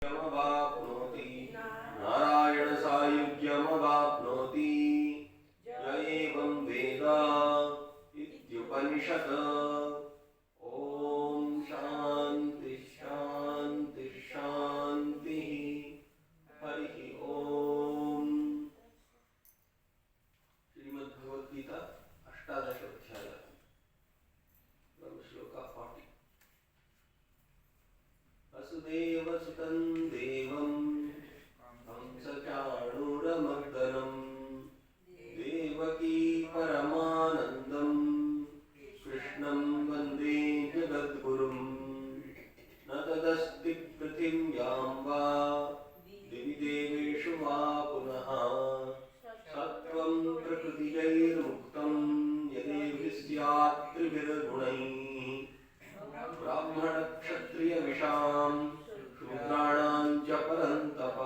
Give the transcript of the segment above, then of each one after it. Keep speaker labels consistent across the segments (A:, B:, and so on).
A: यमवाप्नोति नारायण सायुज्यमवाप्नोति य एवं वेद इत्युपनिषत्। ओम शांति शांति शांति। हरि ओम। श्रीमद्भगवद्गीता अष्टादशोऽध्याय श्लोक 40। वसुदेवसुतं देवं कंसचाणूरमर्दनं देवकी परमानन्दं कृष्णं वन्दे जगद्गुरुं। न तदस्ति पृथिव्यां वा दिवि देवेषु वा पुनः सत्त्वं प्रकृतिजैर्मुक्तं यदेभिः स्यात् त्रिभिर्गुणैः ब्राह्मणक्षत्रियविषां शूद्राणां च परन्तप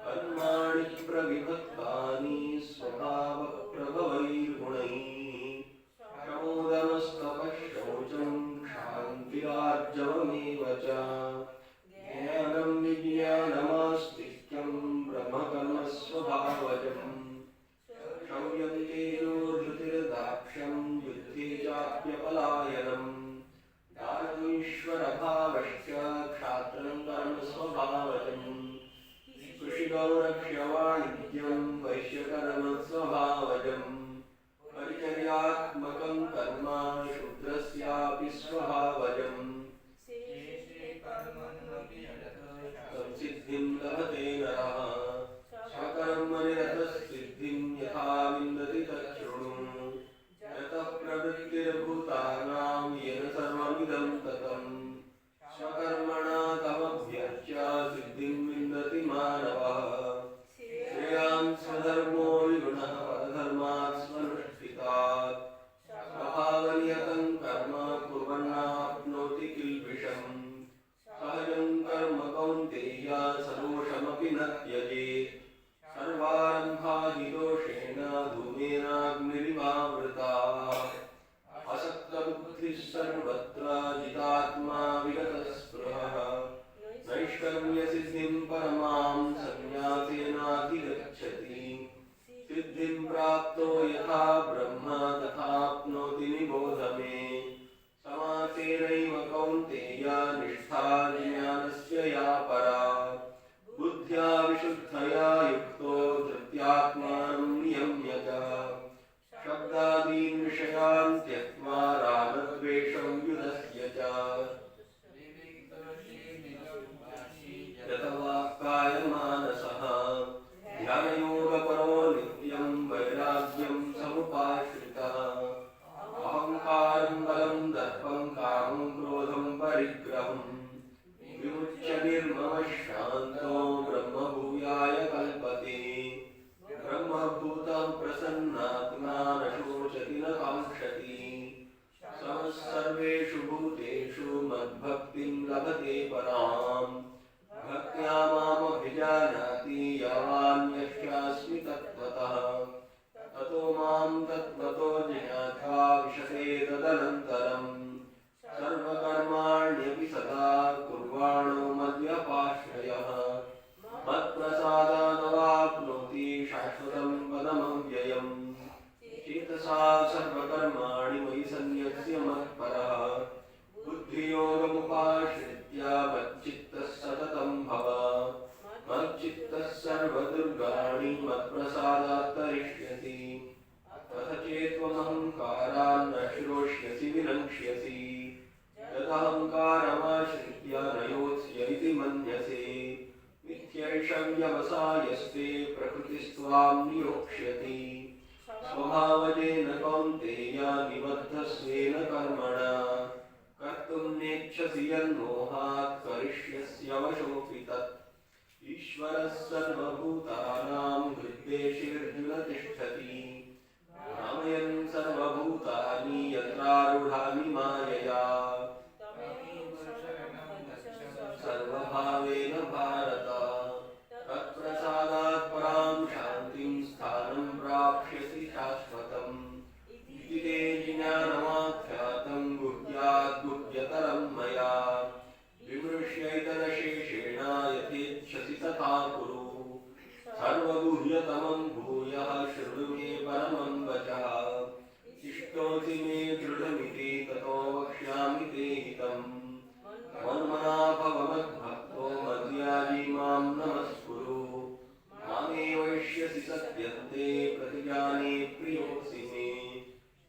A: कर्माणि प्रविभक्तानि स्वभावप्रभवैर्गुणैः शमोदमस्तपः शौचं क्षान्तिरार्जवमेव च ज्ञानं विज्ञानमास्तिक्यं ब्रह्मकर्मस्वभावजम् शौर्यं तेजो धृतिर्दाक्ष्यं युद्धे चाप्यपलायनम् दानमीश्वरभावश्च क्षात्रं कर्म स्वभावजम् कृषिगौरक्ष्यवाणिज्यं वैश्यकर्म स्वभावजम् परिचर्यात्मकं कर्म शूद्रस्यापि स्वभावजम् संसिद्धिं लभते नरः स्वकर्मनिरतसिद्धिं यथा विन्दति तच्छृणु। यतः प्रवृत्तिर्भूतानां येन सर्वमिदं ततं स्वकर्मणा तमभ्यर्च्य सिद्धिं विन्दति मानवः। श्रेयां स्वधर्मो विगुणः परधर्मात् स्वनुष्ठितात् स्वभावनियतं कर्म कुर्वन्नाप्नोति किल्बिषम्। सहजं कर्म कौन्तेय सदोषमपि न त्यजेत् सर्वारम्भा हि दोषेण धूमेनाग्निरिवावृताः। असक्तबुद्धिः सर्वत्र जितात्मा विगतस्पृहः नैष्कर्म्यसिद्धिं परमां संन्यासेनाधिगच्छति। सिद्धिं प्राप्तो यथा ब्रह्म तथाप्नोति निबोध मे। समासेनैव कौन्तेय निष्ठा ज्ञानस्य या परा बुद्ध्या विशुद्धया युक्तो धृत्यात्मानं नियम्य च शब्दादीन् विषयान् त्यक्त्वा रागद्वेषं व्युदस्य च यतवाक्कायमानसः ध्यानयोगपरो नित्यं वैराग्यं समुपाश्रितः। अहङ्कारं बलं दर्पं कामं क्रोधं परिग्रहं विमुच्य निर्ममः शान्तो ब्रह्मभूयाय कल्पते। ब्रह्मभूतः प्रसन्नात्मा न शोचति न काङ्क्षति समः सर्वेषु भूतेषु मद्भक्तिं लभते पराम्। भक्त्या मामभिजानाति यावान्यश्चास्मि तत्त्वतः ततो मां तत्त्वतो ज्ञात्वा विशते तदनन्तरम्। सर्वकर्माण्यपि सदा कुर्वाणो मद्व्यपाश्रयः मत्प्रसादादवाप्नोति शाश्वतं पदमव्ययम्। चेतसा सर्वकर्माणि मयि सन्न्यस्य मत्परः बुद्धियोगमुपाश्रित्य मच्चित्तः सततं भव। मच्चित्तः सर्वदुर्गाणि मत्प्रसादात् तरिष्यसि। अथ चेत्त्वमहङ्कारान् न श्रोष्यसि विनङ्क्ष्यसि। यदहङ्कारमाश्रित्य न योत्स्य इति मन्यसे मिथ्यैष व्यवसायस्ते प्रकृतिस्त्वां नियोक्ष्यति। स्वभावजेन कौन्तेय निबद्धस्वेन कर्मणा कर्तुं नेच्छसि यन्मोहात् करिष्यस्य वशोऽपि तत्। ईश्वरः सर्वभूतानां हृद्देशेऽर्जुन तिष्ठति भ्रामयन् सर्वभूतानि यत्रारूढानि मायया। सर्वभावेन भारत तत्प्रसादात् परां शान्तिं स्थानं प्राप्स्यसि शाश्वतम्। इति ते ज्ञानमाख्यातं गुह्याद् गुह्यतरं मया विमृश्यैतदशेषेण प्रियतमं भूयः शृणु मे परमं वचः इष्टोऽसि मे दृढमिति ततो वक्ष्यामि ते हितम् मन्मना भव मद्भक्तो मद्याजी मां नमस्कुरु मामे वैष्यसि सत्यन्ते प्रतिजाने प्रियोऽसि मे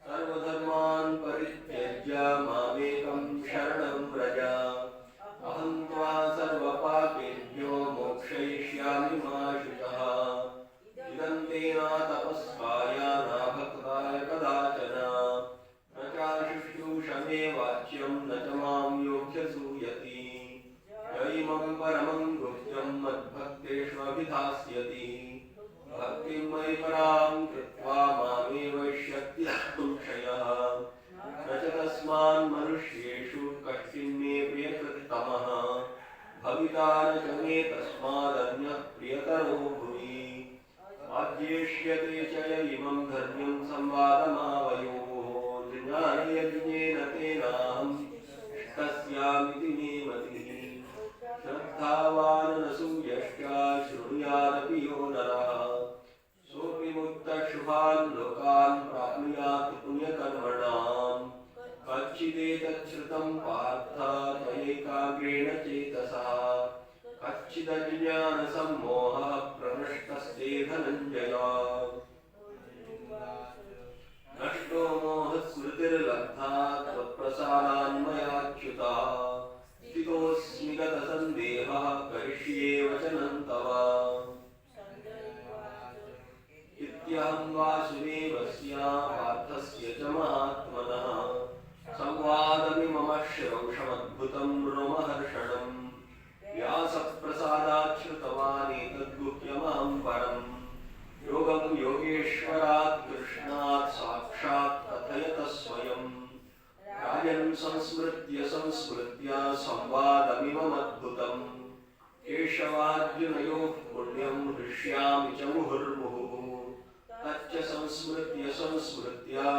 A: सर्वधर्मान् परित्यज्य मामेकं शरणं व्रज अहं त्वा सर्वपापेभ्यो मोक्षयिष्यामि मा शुचः इदं ते न तपस्काय न भक्ताय कदाचन न चाशुश्रूषमे वाच्यं न च मां योग्यसूयति य इमं परमं गुह्यं मद्भक्तेष्वभिधास्यति भक्तिं मयि परां कृत्वा मामे वैष्यत्य संशयः न च तस्मान् मनुष्येषु कश्चिन्मे प्रियकृत्तमः भविता न च मे तस्मादन्यः प्रियतरो भुवि आद्येष्यते च य इमं धर्म्यं संवादमावयोः ज्ञानयज्ञेन तेनाहम् इष्टस्यामिति मे मतिः श्रद्धावान् नसूयश्च शृणुयादपि यो नरः सोऽपि मुक्तशुभान् लोकान् प्राप्नुयात् पुण्यकर्मणाम् कच्चिदेतच्छ्रुतं पार्थ त्वयैकाग्रेण चेतसा कच्चिदज्ञानसम्मोहः प्रनष्टस्ते धनञ्जय नष्टो मोहस्मृतिर्लब्धा त्वत्प्रसादान्मयाच्युता स्थितोऽस्मि गतसन्देहः करिष्ये वचनं तव इत्यहं वासुदेवस्य पार्थस्य च महात्मनः संवादमिमम श्रौषमद्भुतं रोमहर्षणम् व्यासप्रसादात् श्रुतवानेतद्गुह्यमहं परम् योगं योगेश्वरात् कृष्णात् साक्षात् कथयत स्वयं राजन् संस्मृत्य संवादमिममद्भुतम् केशवार्जुनयोः पुण्यं हृष्यामि च मुहुर्मुहुः तच्च संस्मृत्य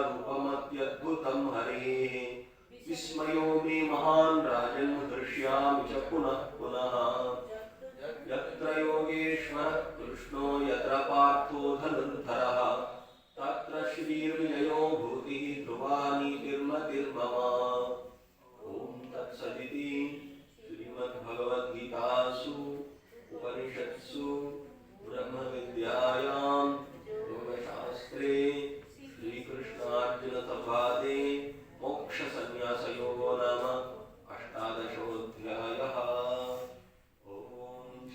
A: रूपमत्यद्भुतं हरेः विस्मयो मे महान् राजन् हृष्यामि च पुनः पुनः यत्र योगेश्वरः कृष्णो यत्र पार्थो धनुर्धरः तत्र श्रीर्विजयो भूतिः ध्रुवा नीतिर्मतिर्मम ॐ तत्सदिति श्रीमद्भगवद्गीतासु उपनिषत्सु ब्रह्मविद्यायां योगशास्त्रे श्रीकृष्णार्जुनसंवादे मोक्षसंन्यासयोगो नाम अष्टादशोऽध्यायः। ॐ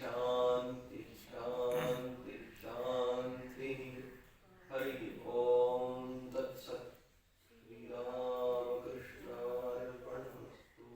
A: शान्ति शान्ति शान्तिः। हरिः ॐ तत्सत्। श्रीरामकृष्णार्पणमस्तु।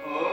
A: Oh